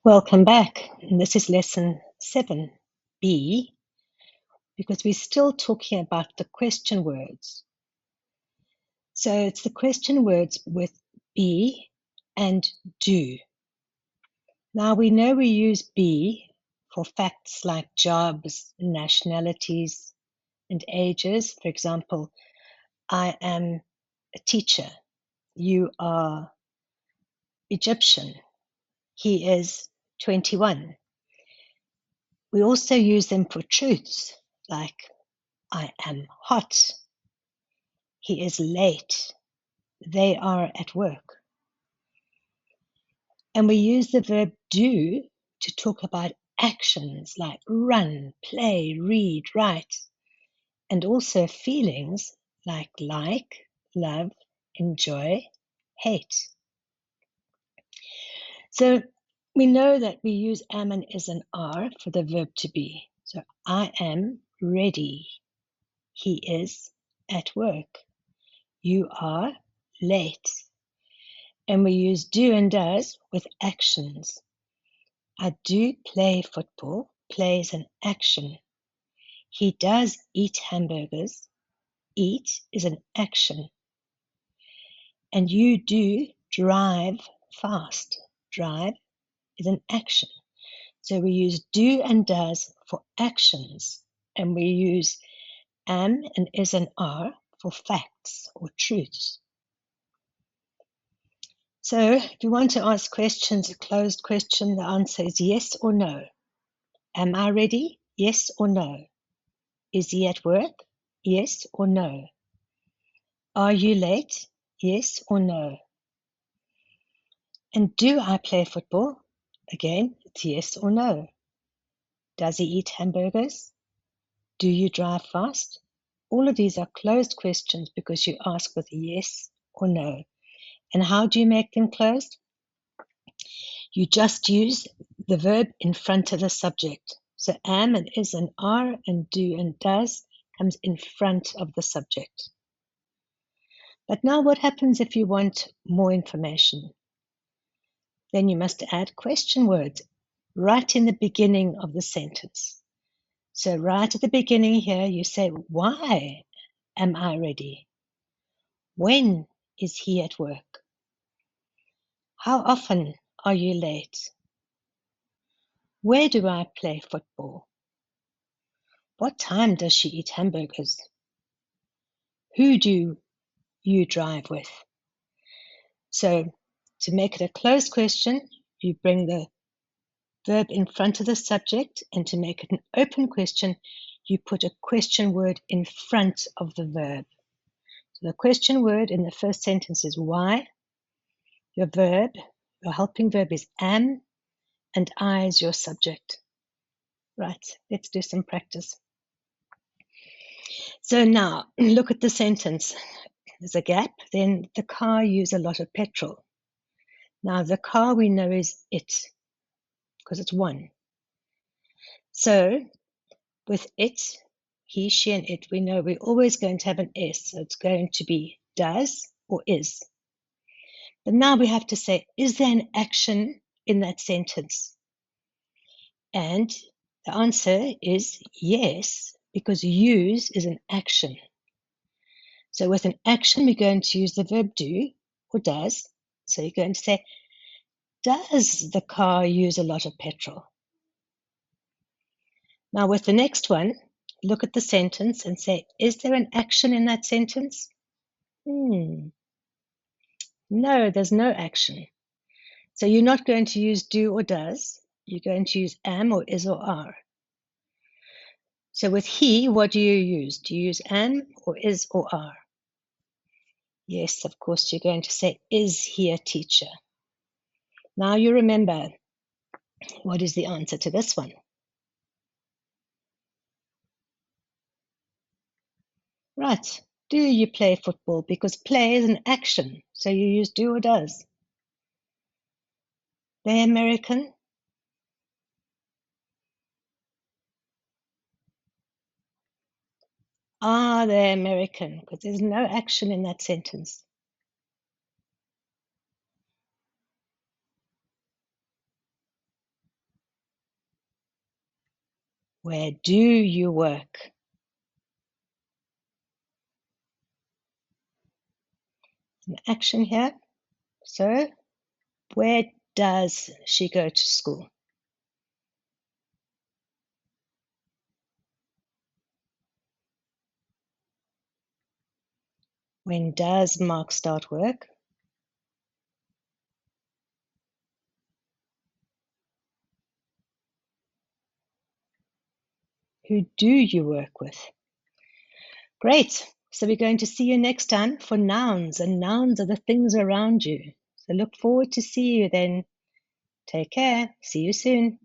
Welcome back. And this is lesson 7b, because we're still talking about the question words. So it's the question words with be and do. Now we know we use be for facts like jobs, nationalities, and ages. For example, I am a teacher. You are Egyptian. He is 21. We also use them for truths like I am hot. He is late. They are at work. And we use the verb do to talk about actions like run, play, read, write, and also feelings like, love, enjoy, hate. So we know that we use am and is and are for the verb to be. So I am ready. He is at work. You are late. And we use do and does with actions. I do play football. Play is an action. He does eat hamburgers. Eat is an action. And you do drive fast. Drive is an action. So we use do and does for actions. And we use am and is and are for facts or truths. So if you want to ask questions, a closed question, the answer is yes or no. Am I ready? Yes or no. Is he at work? Yes or no. Are you late? Yes or no. And do I play football? Again, it's yes or no. Does he eat hamburgers? Do you drive fast? All of these are closed questions because you ask with yes or no. And how do you make them closed? You just use the verb in front of the subject. So am and is and are and do and does comes in front of the subject. But now what happens if you want more information? Then you must add question words right in the beginning of the sentence. So right at the beginning here, you say, why am I ready? When is he at work? How often are you late? Where do I play football? What time does she eat hamburgers? Who do you drive with? So to make it a closed question, you bring the verb in front of the subject, and to make it an open question, you put a question word in front of the verb. So the question word in the first sentence is why. Your verb, your helping verb is am, and I is your subject. Right, let's do some practice. So now, look at the sentence. There's a gap, then the car used a lot of petrol. Now the car we know is it, because it's one. So with it, he, she, and it, we know we're always going to have an S. So it's going to be does or is. But now we have to say, is there an action in that sentence? And the answer is yes, because use is an action. So with an action, we're going to use the verb do or does. So you're going to say, does the car use a lot of petrol? Now with the next one, look at the sentence and say, is there an action in that sentence? No, there's no action. So you're not going to use do or does. You're going to use am or is or are. So with he, what do you use? Do you use am or is or are? Yes, of course, you're going to say, is he a teacher? Now you remember, what is the answer to this one? Right. Do you play football? Because play is an action, so you use do or does. They American? Are they American? Because there's no action in that sentence. Where do you work? An action here. So, where does she go to school? When does Mark start work? Who do you work with? Great. So we're going to see you next time for nouns, and nouns are the things around you. So look forward to see you then. Take care. See you soon.